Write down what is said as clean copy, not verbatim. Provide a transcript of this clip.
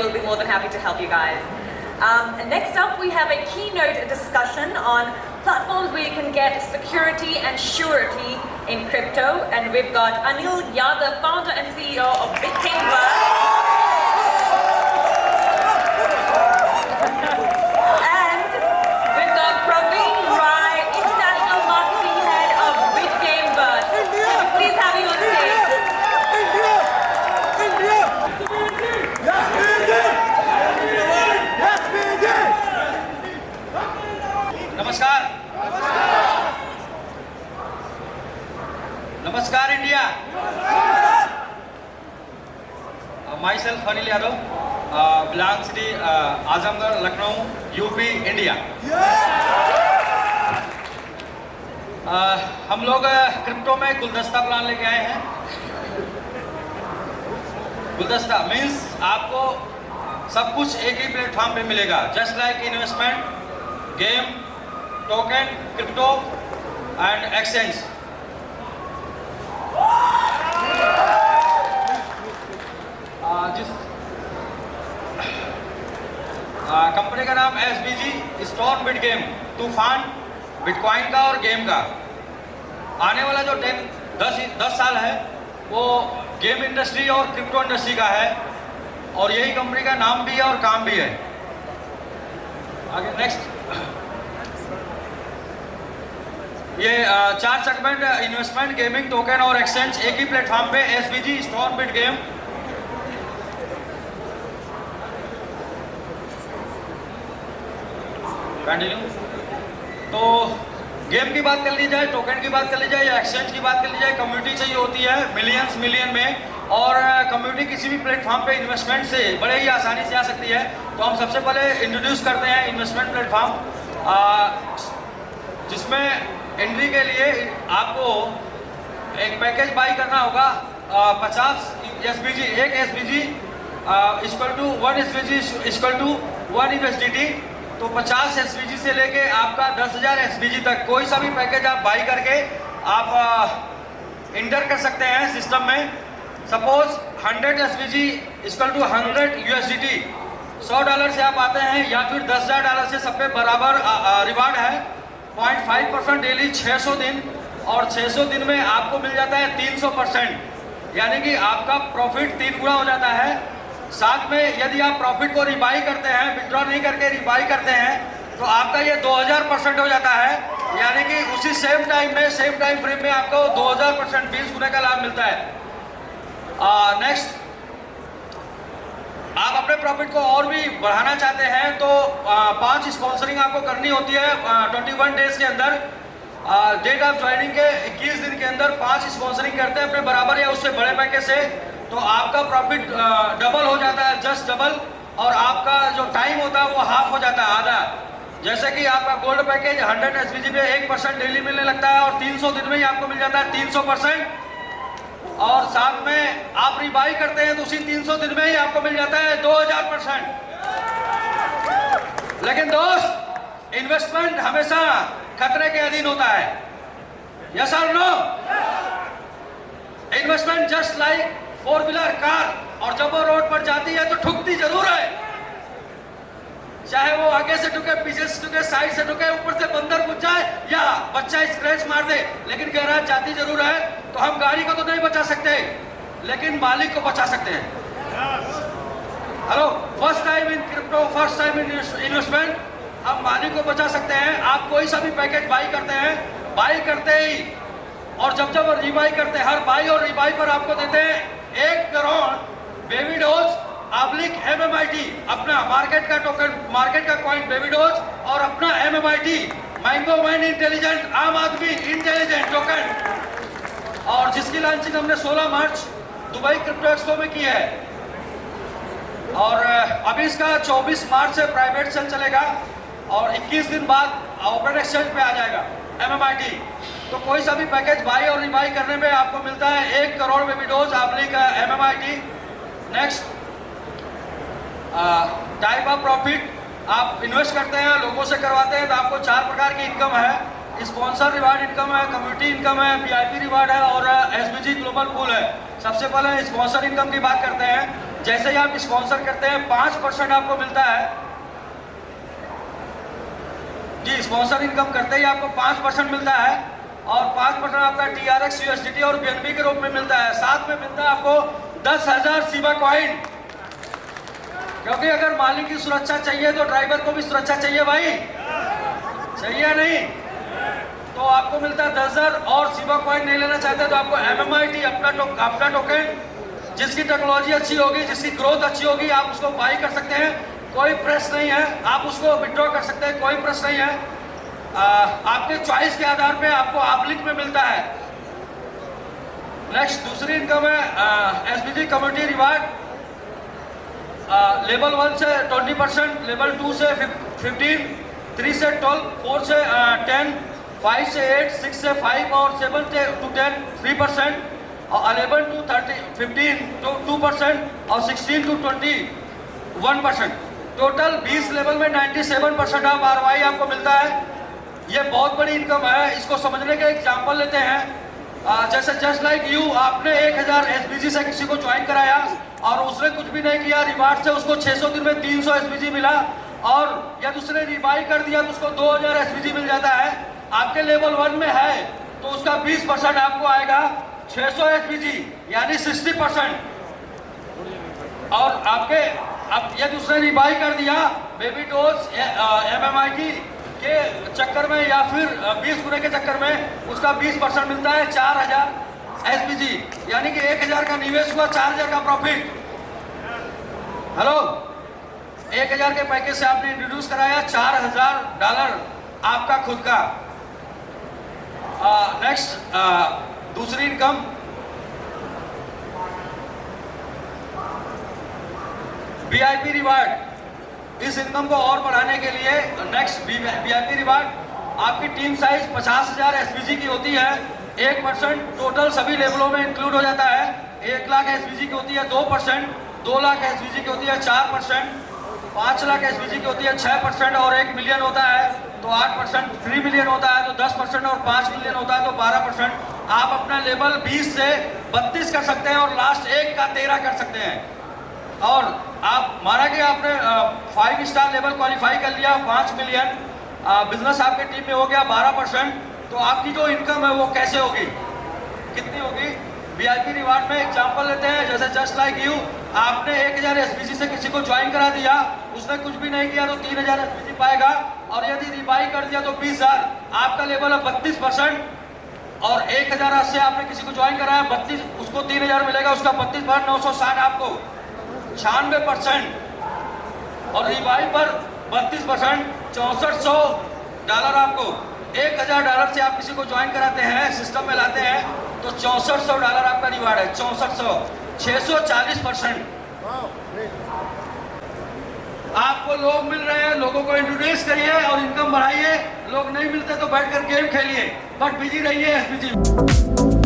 will be more than happy to help you guys. Next up, we have a keynote discussion on platforms where you can get security and surety in crypto, and we've got Anil Yadav, founder and CEO of BitCamber. नमस्कार India. Myself Anil Yadav, belongs to Azamgarh, Lucknow, UP, India. हम लोग crypto में गुलदस्ता plan लेके आए हैं। गुलदस्ता means आपको सब कुछ एक ही प्लेटफॉर्म पे मिलेगा, just like investment, game, token, crypto and exchange. जिस कंपनी का नाम SBG, स्टॉर्म बिटगेम, तूफान बिटकॉइन का और गेम का। आने वाला जो 10 साल है वो गेम इंडस्ट्री और क्रिप्टो इंडस्ट्री का है, और यही कंपनी का नाम भी है और काम भी है। आगे नेक्स्ट, ये 4 सेगमेंट इन्वेस्टमेंट, गेमिंग, टोकन और एक्सचेंज एक ही प्लेटफॉर्म पे, SBG, स्टॉर्म बिटगेम। कंटिन्यू। तो गेम की बात कर ली जाए, टोकन की बात कर ली जाए या एक्सचेंज की बात कर ली जाए, कम्युनिटी चाहिए होती है मिलियन में, और कम्युनिटी किसी भी प्लेटफॉर्म पे इन्वेस्टमेंट से बड़े ही आसानी से आ सकती है। तो हम सबसे पहले इंट्रोड्यूस करते हैं इन्वेस्टमेंट प्लेटफॉर्म, जिसमें एंट्री के लिए आपको एक पैकेज बाई करना होगा। 50 SBG, एक SBG equal to 1 SBG equal to 1 USDT। तो 50 SBG से लेके आपका 10,000 SBG तक कोई सा भी पैकेज आप बाई करके आप इंटर कर सकते हैं सिस्टम में। Suppose 100 SBG equal to 100 USDT, $100 से आप आते हैं, या फिर $10,000 से सब पे बराबर रिवार्ड है। 0.5% डेली 600 दिन, और 600 दिन में आपको मिल जाता है 300%, यानी कि आपका प्रॉफिट 3 गुना हो जाता है। साथ में यदि आप प्रॉफिट को रिबाई करते हैं, विड्रॉ नहीं करके रिबाई करते हैं, तो आपका ये 2000% हो जाता है, यानी कि उसी सेम टाइम फ्रेम में आपको 2000% 20 गुने का लाभ मिलता है। नेक्स्ट, आप अपने प्रॉफिट को और भी बढ़ाना चाहते हैं तो 5 स्पॉन्सरिंग आपको करनी होती है 21 डेज के अंदर। डेट ऑफ ज्वाइनिंग के 21 दिन के अंदर 5 स्पॉन्सरिंग करते हैं अपने बराबर या उससे बड़े पैकेज से, तो आपका प्रॉफिट डबल हो जाता है, जस्ट डबल, और आपका जो टाइम होता है वो हाफ हो जाता है, आधा। जैसे कि आपका गोल्ड पैकेज 100 SBG पे 1% डेली मिलने लगता है, और 300 दिन में ही आपको मिल जाता है 300%, और साथ में आप रिबाई करते हैं तो उसी 300 दिन में ही आपको मिल जाता है 2000%। लेकिन दोस्त, इन्वेस्टमेंट हमेशा खतरे के अधीन होता है, यस और no? Investment just like 4 wheeler car, और जब वो रोड पर जाती है तो ठुकती जरूर है, चाहे वो आगे से ठुके, पीछे से ठुके, साइड से ठुके, ऊपर से बंदर घुस जाए या बच्चा स्क्रैच मार दे, लेकिन गैराज जाती जरूर है। तो हम गाड़ी को तो नहीं बचा सकते, लेकिन मालिक को बचा सकते हैं। Hello, first time in crypto, first time in investment, हम मालिक को बचा सकते हैं। आप कोई सा भी पैकेज बाई करते हैं, बाई करते ही और जब रिबाई करते हैं, हर बाई और रिबाई पर आपको देते हैं 1 करोड़ बेबी डोज MMIT, अपना मार्केट का टोकन, मार्केट का कॉइन बेबी डोज, और अपना MMIT मैंगो मैन इंटेलिजेंट, आम आदमी इंटेलिजेंट टोकन, और जिसकी लॉन्चिंग हमने 16 मार्च दुबई क्रिप्टो एक्सपो में की है, और अभी इसका 24 मार्च से प्राइवेट सेल चलेगा, और 21 दिन बाद ओपन एक्सचेंज पे आ जाएगा MMIT। तो कोई सा भी पैकेज बाई और रिबाई करने में आपको मिलता है 1 crore baby dose MMIT। Next, type of profit, आप इन्वेस्ट करते हैं, लोगों से करवाते हैं, तो आपको 4 प्रकार की इनकम है। स्पॉन्सर रिवार्ड इनकम है, कम्युनिटी इनकम है, VIP रिवार्ड है, और SBG ग्लोबल पूल है। सबसे पहले स्पॉन्सर इनकम की बात करते हैं। जैसे ही आप स्पॉन्सर करते हैं 5% आपको मिलता है जी। स्पॉन्सर इनकम करते ही आपको 5% मिलता है और 5% आपका TRX USDT और BNB के रूप में मिलता है। साथ में मिलता है आपको 10,000 शिबा कॉइन, क्योंकि अगर मालिक की सुरक्षा चाहिए तो ड्राइवर को भी सुरक्षा चाहिए भाई, चाहिए नहीं? तो आपको मिलता है 10,000। और शिबा कॉइन नहीं लेना चाहते तो आपको MMIT अपना टोकन, जिसकी टेक्नोलॉजी अच्छी होगी, जिसकी ग्रोथ अच्छी होगी, आप उसको बाई कर सकते हैं, कोई प्रेस नहीं है। आप उसको विड्रॉ कर सकते हैं, कोई प्रेस नहीं है। आपके चॉइस के आधार पे आपको आबलिक में मिलता है। नेक्स्ट दूसरी इनकम है SBG कम्युनिटी रिवार्ड। लेवल 1 से 20%, लेवल 2 से 15, 3 से 12, 4 से 10, 5 से 8, 6 से 5 और 7 से 10 3%, और 11 to 30 15 to 2% और 16 to 20 1%। टोटल 20 लेवल में 97% ऑफ ROI आपको मिलता है। ये बहुत बड़ी इनकम है। इसको समझने का एग्जांपल लेते हैं। जैसे जस्ट लाइक यू, आपने 1000 SBG से किसी को ज्वाइन कराया और उसने कुछ भी नहीं किया, रिवार्ड से उसको 600 दिन में 300 SBG मिला, और यदि उसने रिबाई कर दिया तो उसको 2000 SBG मिल जाता है। आपके लेवल 1 में है तो उसका 20% आपको आएगा 600 SBG यानी 60%। और आपके अब यदि उसने रिबाई कर दिया बेबी डोज MMIT के चक्कर में या फिर 20 गुने के चक्कर में, उसका 20% मिलता है 4000 SBG, यानी कि 1000 का निवेश हुआ, 4000 का प्रॉफिट। हेलो, 1000 के पैकेज से आपने इंट्रोड्यूस कराया, $4000 आपका खुद का। नेक्स्ट दूसरी इनकम VIP रिवार्ड। इस इनकम को और बढ़ाने के लिए नेक्स्ट VIP रिवार्ड, आपकी टीम साइज 50,000 SBG की होती है, 1% टोटल सभी लेवलों में इंक्लूड हो जाता है। 1 लाख SBG की होती है 2%, 2 लाख SBG की होती है 4%, 5 लाख SBG की होती है 6%, और 1 मिलियन होता है तो 8%, 3 मिलियन होता है तो 10%, और 5 मिलियन होता है तो 12%। आप अपना लेवल 20 से 32 कर सकते हैं और लास्ट 1 का 13 कर सकते हैं। और आप माना कि आपने 5 स्टार लेवल क्वालिफाई कर लिया, 5 मिलियन बिजनेस आपके टीम में हो गया, 12%, तो आपकी जो इनकम है वो कैसे होगी, कितनी होगी? VIP रिवार्ड में एग्जांपल लेते हैं। जैसे जस्ट लाइक यू, आपने 1000 SBG से किसी को ज्वाइन करा दिया, उसने कुछ भी नहीं किया तो 3000 SBG पाएगा, और यदि रिबाई कर दिया तो 20,000। आपका लेवल है 32%, और 1000 से आपने किसी को ज्वाइन कराया 32, उसको 3000 मिलेगा, उसका 32 960 आपको 96%, और रिवाई पर 32% $6400 आपको। $1000 से आप किसी को ज्वाइन कराते हैं, सिस्टम में लाते हैं तो $6400 आपका रिवार्ड है, 6400, 640%। आपको लोग मिल रहे हैं, लोगों को इंट्रोड्यूस करिए और इनकम बढ़ाइए। लोग नहीं मिलते तो बैठकर गेम खेलिए, बट बिजी रहिए SBG।